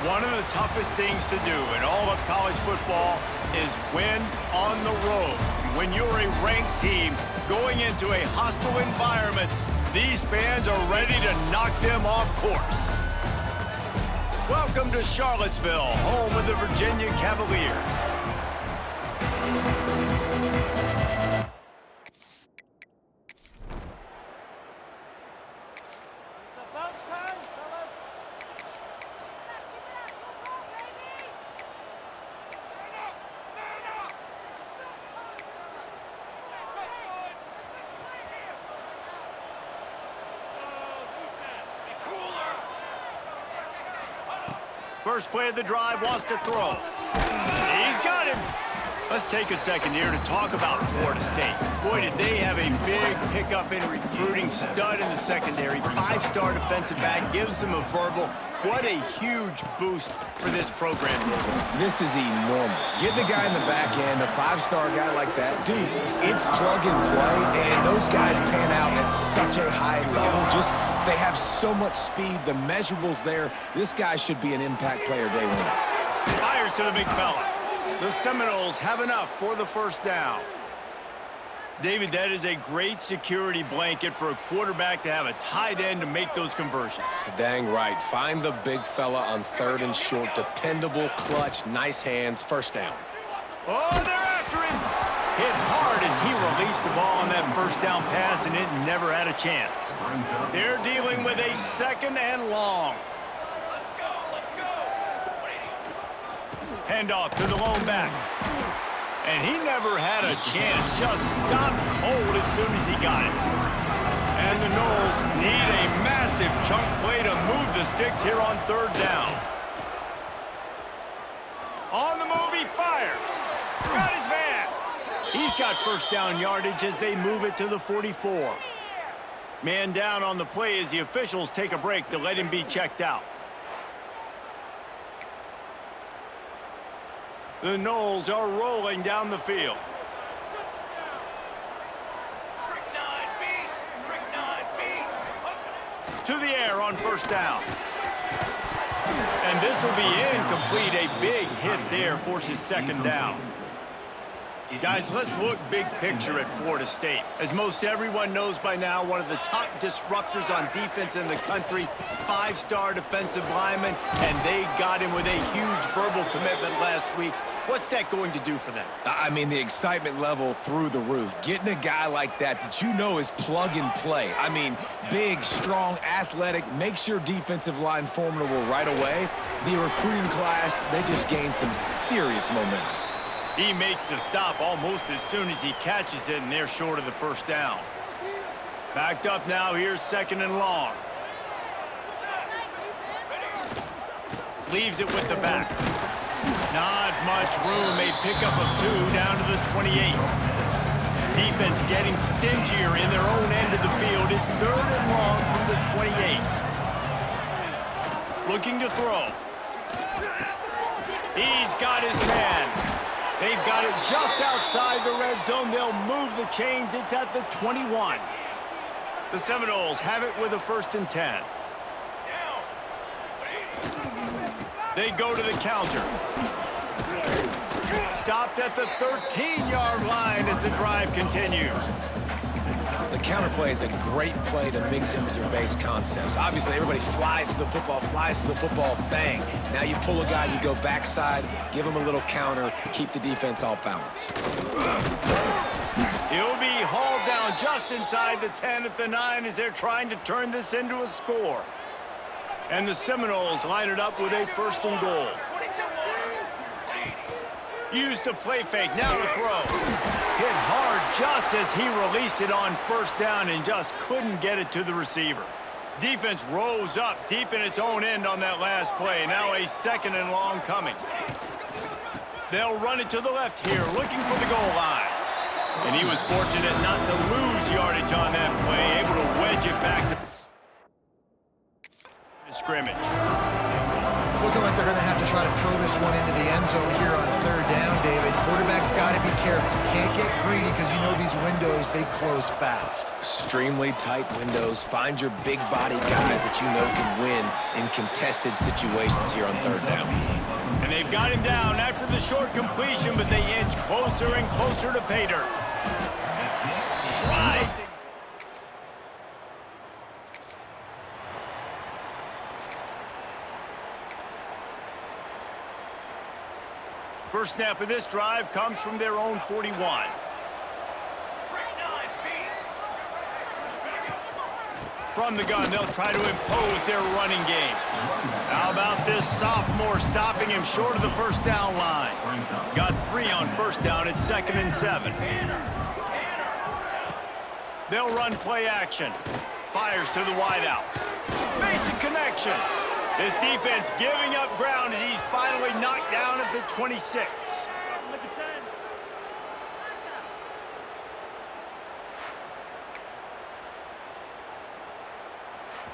One of the toughest things to do in all of college football is win on the road. When you're a ranked team going into a hostile environment, these fans are ready to knock them off course. Welcome to Charlottesville, home of the Virginia Cavaliers. First play of the drive, wants to throw. He's got him. Let's take a second here to talk about Florida State. Boy, did they have a big pickup in recruiting. Stud in the secondary. 5-star defensive back. Gives them a verbal. What a huge boost for this program. This is enormous. Getting a guy in the back end, a 5-star guy like that, dude, it's plug and play, and those guys pan out at such a high level. They have so much speed. The measurables there. This guy should be an impact player day one. Fires to the big fella. The Seminoles have enough for the first down. David, that is a great security blanket for a quarterback to have a tight end to make those conversions. Dang right. Find the big fella on 3rd and short. Dependable, clutch, nice hands. First down. Oh, they're after him. Hit hard as he released the ball on that first down pass, and it never had a chance. They're dealing with a 2nd and long. Handoff to the lone back. And he never had a chance. Just stopped cold as soon as he got it. And the Noles need a massive chunk play to move the sticks here on 3rd down. On the move, he fires. Got his man. He's got first down yardage as they move it to the 44. Man down on the play as the officials take a break to let him be checked out. The Noles are rolling down the field. To the air on first down. And this will be incomplete. A big hit there forces 2nd down. Guys, let's look big picture at Florida State. As most everyone knows by now, one of the top disruptors on defense in the country, 5-star defensive lineman, and they got him with a huge verbal commitment last week. What's that going to do for them? I mean, the excitement level through the roof. Getting a guy like that you know is plug and play. I mean, big, strong, athletic, makes your defensive line formidable right away. The recruiting class, they just gained some serious momentum. He makes the stop almost as soon as he catches it, and they're short of the first down. Backed up now, here's 2nd and long. Leaves it with the back. Not much room, a pickup of 2 down to the 28. Defense getting stingier in their own end of the field. It's 3rd and long from the 28. Looking to throw. He's got his man. They've got it just outside the red zone. They'll move the chains. It's at the 21. The Seminoles have it with a 1st and 10. They go to the counter. Stopped at the 13-yard line as the drive continues. The counter play is a great play to mix in with your base concepts. Obviously, everybody flies to the football, bang. Now you pull a guy, you go backside, give him a little counter, keep the defense off balance. He'll be hauled down just inside the 10 at the 9 as they're trying to turn this into a score. And the Seminoles line it up with a 1st and goal. Use the play fake, now to throw. Hit hard just as he released it on 1st down and just couldn't get it to the receiver. Defense rose up deep in its own end on that last play. Now a 2nd and long coming. They'll run it to the left here, looking for the goal line. And he was fortunate not to lose yardage on that play, able to wedge it back to scrimmage. looking like they're going to have to try to throw this one into the end zone here on third down, David. Quarterback's got to be careful. Can't get greedy because you know these windows, they close fast. Extremely tight windows. Find your big body guys that you know can win in contested situations here on third down. And they've got him down after the short completion, but they inch closer and closer to pay dirt. Right. First snap of this drive comes from their own 41. From the gun, they'll try to impose their running game. How about this sophomore stopping him short of the first down line? Got 3 on first down at 2nd and 7. They'll run play action. Fires to the wideout. Makes a connection. This defense giving up ground as he's finally knocked down at the 26.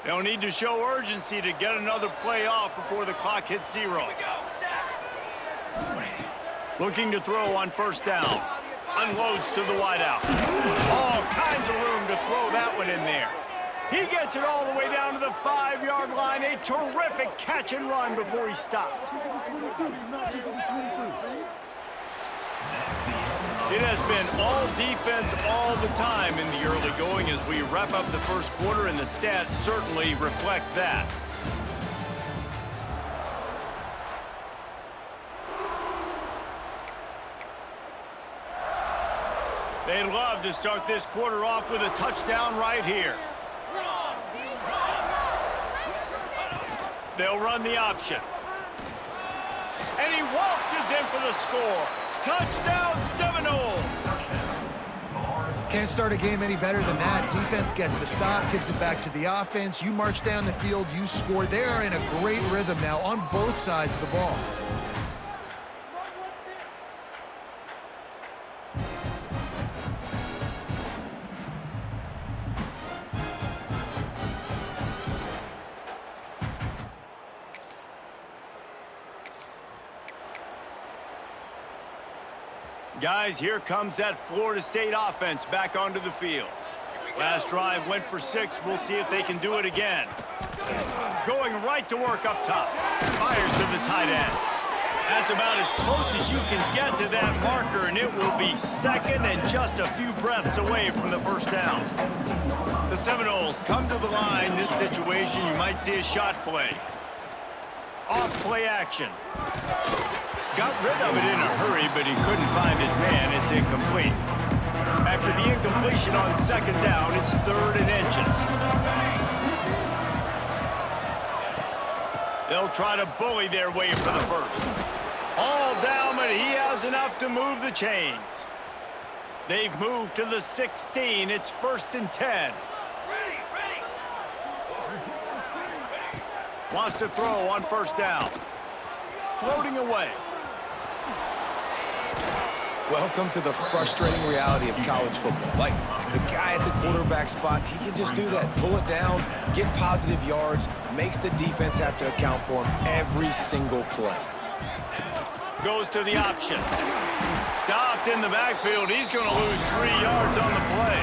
They'll need to show urgency to get another play off before the clock hits 0. Looking to throw on first down. Unloads to the wideout. All kinds of room to throw that one in there. He gets it all the way down to the 5-yard line. A terrific catch and run before he stopped. It has been all defense all the time in the early going as we wrap up the first quarter, and the stats certainly reflect that. They'd love to start this quarter off with a touchdown right here. They'll run the option. And he waltzes in for the score. Touchdown, Seminoles! Can't start a game any better than that. Defense gets the stop, gives it back to the offense. You march down the field, you score. They are in a great rhythm now on both sides of the ball. Guys, here comes that Florida State offense back onto the field. Last drive went for 6. We'll see if they can do it again. Going right to work up top. Fires to the tight end. That's about as close as you can get to that marker, and it will be 2nd and just a few breaths away from the first down. The Seminoles come to the line. This situation, you might see a shot play. Off play action. Got rid of it in a hurry, but he couldn't find his man. It's incomplete. After the incompletion on 2nd down, it's 3rd and inches. They'll try to bully their way for the first. All down, but he has enough to move the chains. They've moved to the 16. It's 1st and 10. Wants to throw on first down. Floating away. Welcome to the frustrating reality of college football. Like, the guy at the quarterback spot, he can just do that. Pull it down, get positive yards, makes the defense have to account for him every single play. Goes to the option. Stopped in the backfield. He's going to lose 3 yards on the play.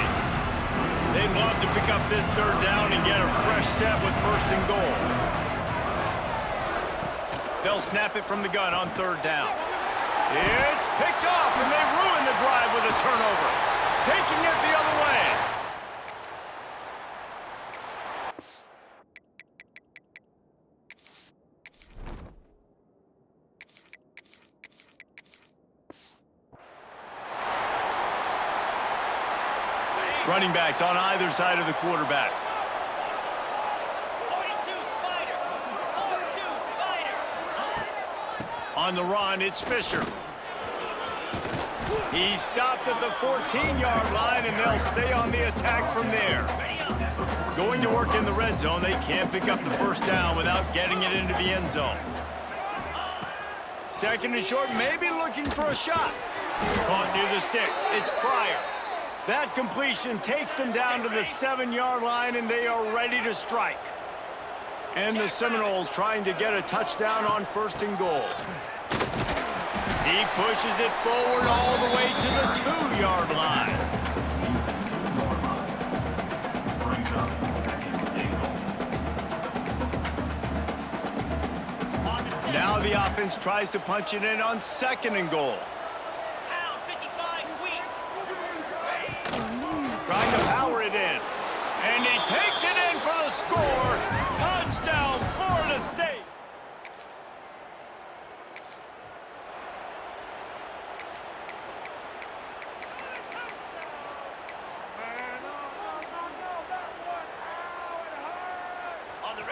They'd love to pick up this 3rd down and get a fresh set with 1st and goal. They'll snap it from the gun on 3rd down. It's picked off, and they ruin the drive with a turnover. Taking it the other way. Running backs on either side of the quarterback. On the run, it's Fisher. He's stopped at the 14-yard line, and they'll stay on the attack from there. Going to work in the red zone, they can't pick up the first down without getting it into the end zone. 2nd and short, maybe looking for a shot. Caught near the sticks. It's Pryor. That completion takes them down to the 7-yard line, and they are ready to strike. And the Seminoles trying to get a touchdown on 1st and goal. He pushes it forward all the way to the 2-yard line. Now the offense tries to punch it in on 2nd and goal. Trying to power it in. And he takes it in for the score. Touchdown, Florida State.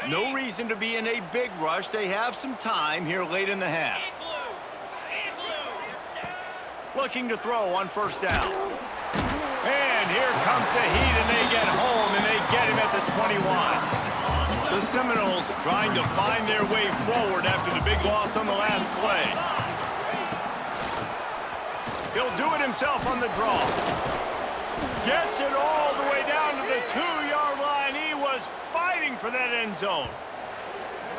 No reason to be in a big rush. They have some time here late in the half. Looking to throw on 1st down. And here comes the heat, and they get home, and they get him at the 21. The Seminoles trying to find their way forward after the big loss on the last play. He'll do it himself on the draw. Gets it all the way down to the 2-yard line. He was fighting for that end zone.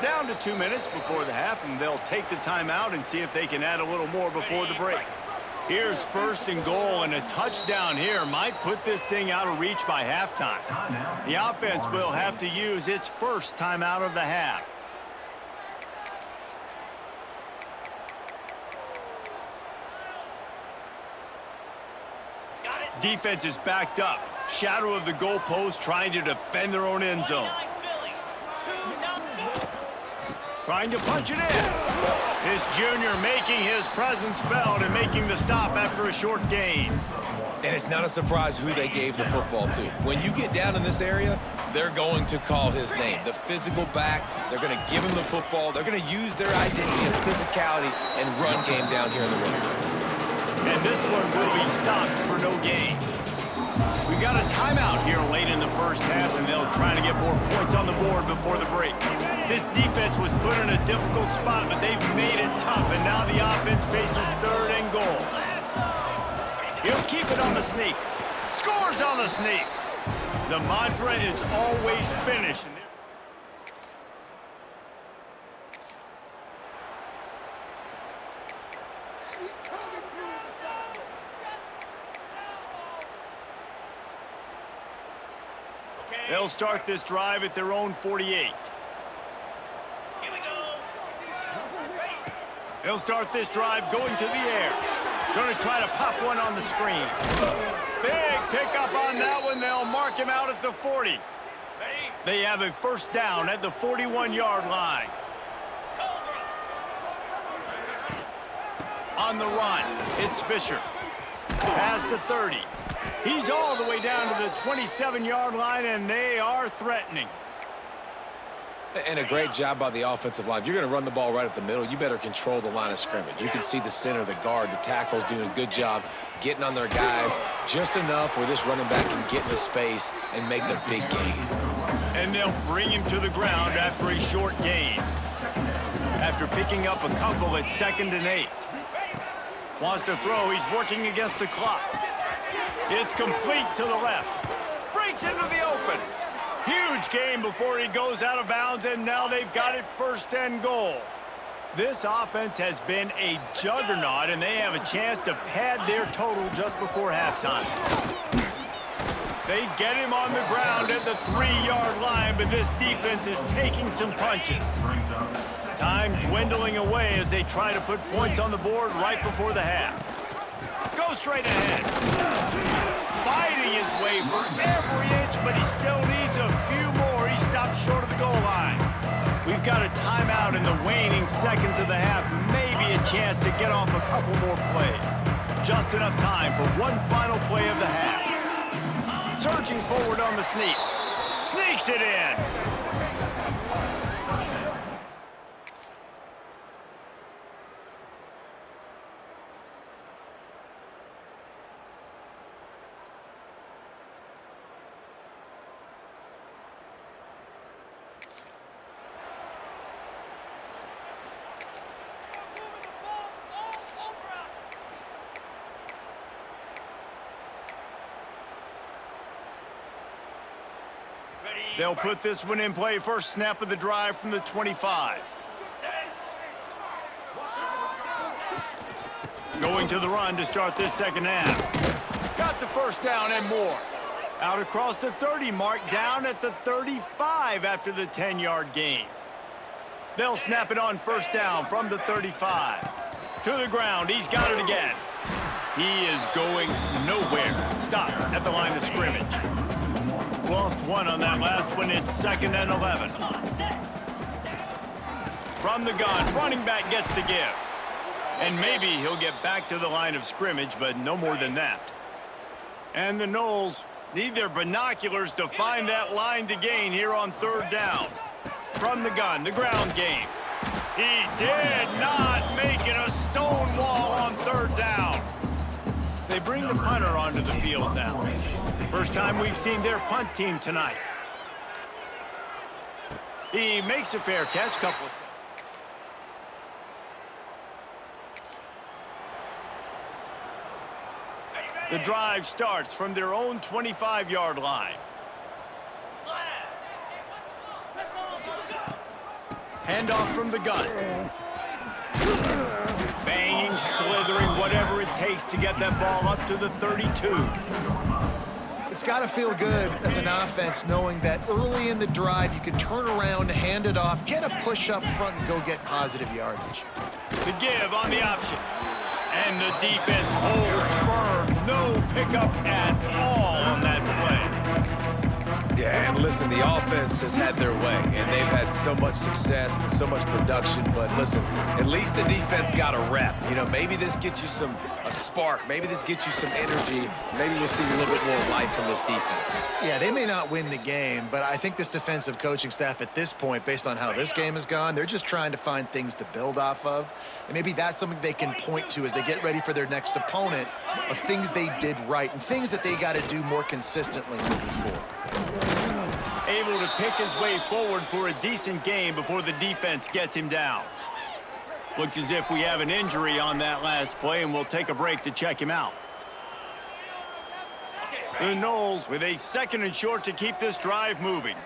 Down to 2 minutes before the half, and they'll take the timeout and see if they can add a little more before the break. Here's 1st and goal, and a touchdown here might put this thing out of reach by halftime. The offense will have to use its first timeout of the half. Defense is backed up. Shadow of the goalpost trying to defend their own end zone. Trying to punch it in. This junior making his presence felt and making the stop after a short gain. And it's not a surprise who they gave the football to. When you get down in this area, they're going to call his name. The physical back, they're going to give him the football. They're going to use their identity of physicality and run game down here in the red zone. And this one will be stopped for no gain. We've got a timeout here late in the first half, and they'll try to get more points on the board before the break. This defense was put in a difficult spot, but they've made it tough, and now the offense faces 3rd and goal. He'll keep it on the sneak. Scores on the sneak. The mantra is always finish. They'll start this drive at their own 48. Here we go. They'll start this drive going to the air. Going to try to pop one on the screen. Big pickup on that one. They'll mark him out at the 40. They have a 1st down at the 41-yard line. On the run, it's Fisher. Past the 30. He's all the way down to the 27-yard line, and they are threatening. And a great job by the offensive line. If you're going to run the ball right at the middle, you better control the line of scrimmage. You can see the center, the guard, the tackles doing a good job getting on their guys just enough where this running back can get into space and make the big gain. And they'll bring him to the ground after a short gain. After picking up a couple at 2nd and 8. Wants to throw. He's working against the clock. It's complete to the left. Breaks into the open. Huge gain before he goes out of bounds, and now they've got it 1st and goal. This offense has been a juggernaut, and they have a chance to pad their total just before halftime. They get him on the ground at the 3-yard line, but this defense is taking some punches. Time dwindling away as they try to put points on the board right before the half. Go straight ahead. Fighting his way for every inch, but he still needs a few more. He stops short of the goal line. We've got a timeout in the waning seconds of the half. Maybe a chance to get off a couple more plays. Just enough time for one final play of the half. Surging forward on the sneak. Sneaks it in. Ready, They'll put this one in play. First snap of the drive from the 25. Going to the run to start this second half. Got the first down and more. Out across the 30 mark, down at the 35 after the 10-yard gain. They'll snap it on first down from the 35. To the ground, he's got it again. He is going nowhere. Stop at the line of scrimmage. Lost one on that last one. It's 2nd and 11. From the gun, running back gets the give. And maybe he'll get back to the line of scrimmage, but no more than that. And the Noles need their binoculars to find that line to gain here on 3rd down. From the gun, the ground game. He did not make it a stone wall on 3rd down. They bring the punter onto the field now. First time we've seen their punt team tonight. He makes a fair catch, couple of steps. The drive starts from their own 25-yard line. Handoff from the gun. Banging, slithering, whatever it takes to get that ball up to the 32. It's got to feel good as an offense knowing that early in the drive you can turn around, hand it off, get a push up front, and go get positive yardage. The give on the option. And the defense holds firm. No pickup at all on that play. Yeah, and listen, the offense has had their way, and they've had so much success and so much production. But listen, at least the defense got a rep. You know, maybe this gets you a spark. Maybe this gets you some energy. Maybe we'll see a little bit more life from this defense. Yeah, they may not win the game, but I think this defensive coaching staff at this point, based on how this game has gone, they're just trying to find things to build off of. And maybe that's something they can point to as they get ready for their next opponent of things they did right and things that they got to do more consistently moving forward. Able to pick his way forward for a decent game before the defense gets him down. Looks as if we have an injury on that last play, and we'll take a break to check him out. The Noles with a 2nd and short to keep this drive moving.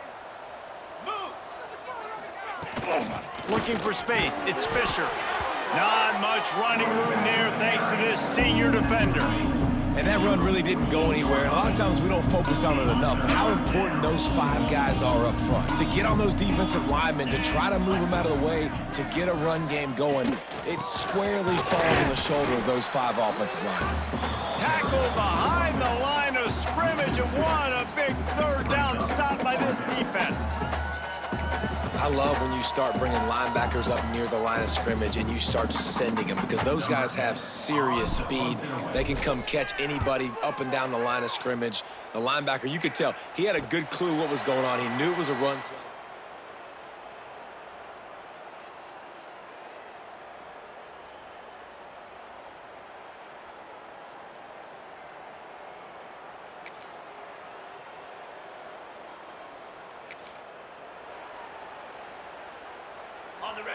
Looking for space. It's Fisher. Not much running room there thanks to this senior defender. And that run really didn't go anywhere. A lot of times we don't focus on it enough. How important those 5 guys are up front. To get on those defensive linemen, to try to move them out of the way, to get a run game going, it squarely falls on the shoulder of those 5 offensive linemen. Tackle behind the line of scrimmage, and what a big 3rd down stop by this defense. I love when you start bringing linebackers up near the line of scrimmage and you start sending them, because those guys have serious speed. They can come catch anybody up and down the line of scrimmage. The linebacker, you could tell, he had a good clue what was going on. He knew it was a run play.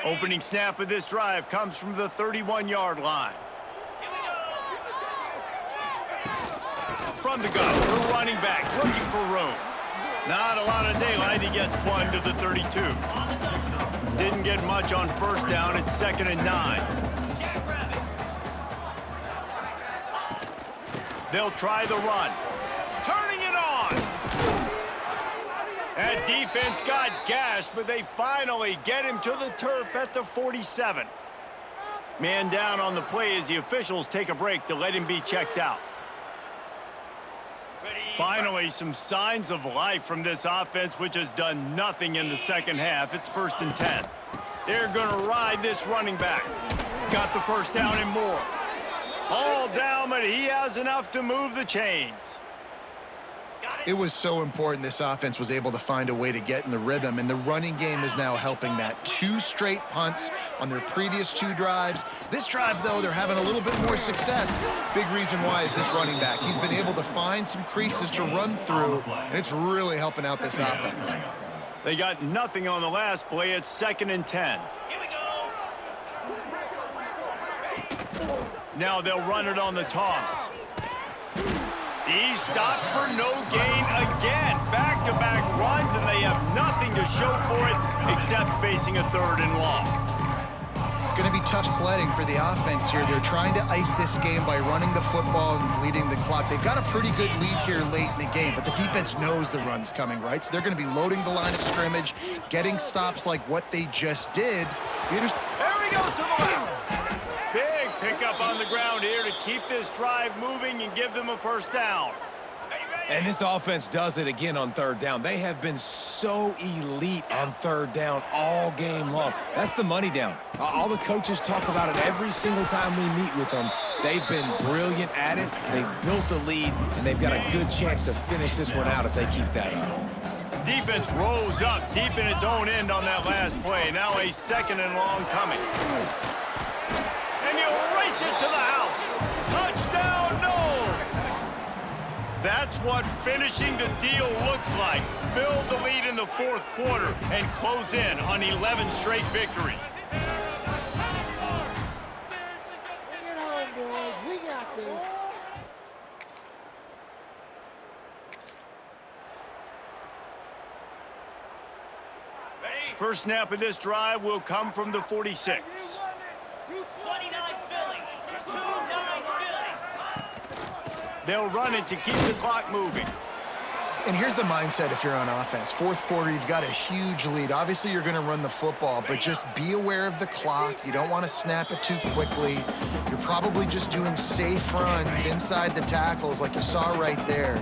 Opening snap of this drive comes from the 31-yard line. From the gun, the running back looking for room. Not a lot of daylight. He gets one to the 32. Didn't get much on first down. It's 2nd and 9. They'll try the run. Turning it on. That defense got gashed, but they finally get him to the turf at the 47. Man down on the play as the officials take a break to let him be checked out. Finally, some signs of life from this offense, which has done nothing in the second half. It's 1st and 10. They're going to ride this running back. Got the first down and more. All down, but he has enough to move the chains. It was so important this offense was able to find a way to get in the rhythm, and the running game is now helping that. 2 straight punts on their previous 2 drives. This drive, though, they're having a little bit more success. Big reason why is this running back. He's been able to find some creases to run through, and it's really helping out this offense. They got nothing on the last play. It's 2nd and 10. Now they'll run it on the toss. He stopped for no gain again. Back back-to-back runs, and they have nothing to show for it except facing a 3rd and long. It's going to be tough sledding for the offense here. They're trying to ice this game by running the football and leading the clock. They've got a pretty good lead here late in the game, but the defense knows the run's coming, right? So they're going to be loading the line of scrimmage, getting stops like what they just did. There he goes to the left. Big pickup on the ground here to keep this drive moving and give them a 1st down. And this offense does it again on 3rd down. They have been so elite on 3rd down all game long. That's the money down. All the coaches talk about it every single time we meet with them. They've been brilliant at it. They've built the lead, and they've got a good chance to finish this one out if they keep that up. Defense rose up deep in its own end on that last play. Now a 2nd and long coming. And you race it to the house. Touchdown, Noles! That's what finishing the deal looks like. Build the lead in the 4th quarter and close in on 11 straight victories. Bring it home, boys. We got this. First snap of this drive will come from the 46. 29 Philly. 29 Philly. They'll run it to keep the clock moving. And here's the mindset if you're on offense. 4th quarter, you've got a huge lead. Obviously, you're going to run the football, but just be aware of the clock. You don't want to snap it too quickly. You're probably just doing safe runs inside the tackles like you saw right there.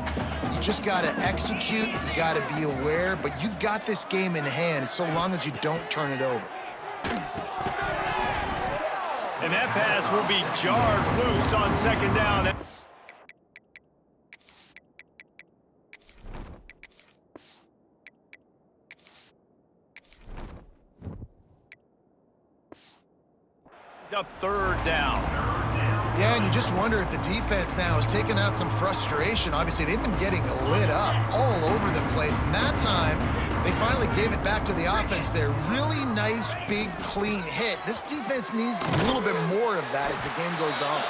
You just got to execute. You got to be aware, but you've got this game in hand so long as you don't turn it over. And that pass will be jarred loose on 2nd down. Up 3rd down. Yeah, and you just wonder if the defense now is taking out some frustration. Obviously, they've been getting lit up all over the place. And that time, they finally gave it back to the offense there. Really nice, big, clean hit. This defense needs a little bit more of that as the game goes on.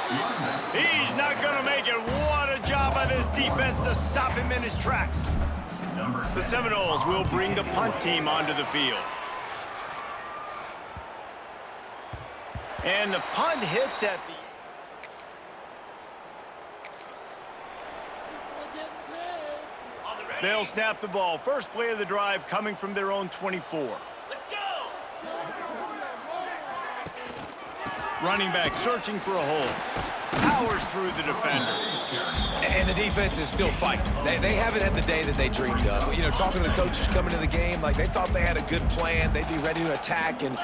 He's not going to make it. What a job by this defense to stop him in his tracks. The Seminoles will bring the punt team onto the field. And the punt hits at the... They'll snap the ball. First play of the drive coming from their own 24. Let's go. Running back searching for a hole. Powers through the defender. And the defense is still fighting. They haven't had the day that they dreamed of. You know, talking to the coaches coming to the game, like they thought they had a good plan. They'd be ready to attack and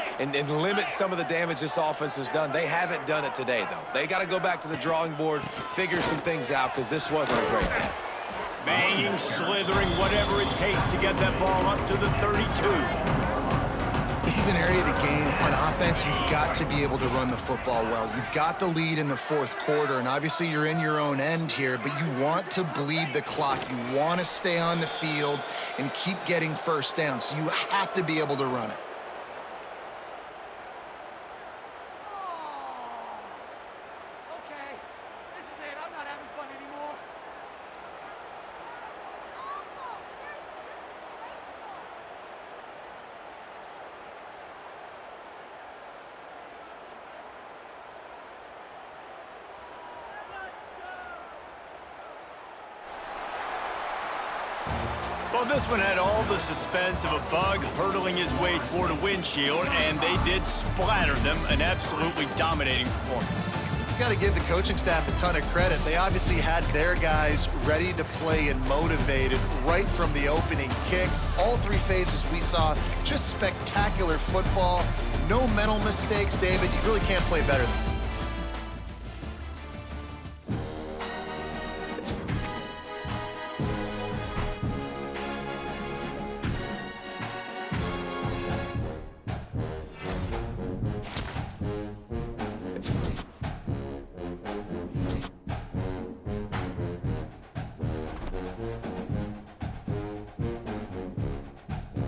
limit some of the damage this offense has done. They haven't done it today, though. They got to go back to the drawing board, figure some things out, because this wasn't a great day. Banging, slithering, whatever it takes to get that ball up to the 32. This is an area of the game. On offense, you've got to be able to run the football well. You've got the lead in the 4th quarter, and obviously you're in your own end here, but you want to bleed the clock. You want to stay on the field and keep getting 1st down, so you have to be able to run it. Okay, this is it. I'm not having fun anymore. Well, this one had all the suspense of a bug hurtling his way toward a windshield, and they did splatter them. An absolutely dominating performance. You've got to give the coaching staff a ton of credit. They obviously had their guys ready to play and motivated right from the opening kick. All 3 phases we saw, just spectacular football. No mental mistakes, David. You really can't play better than that.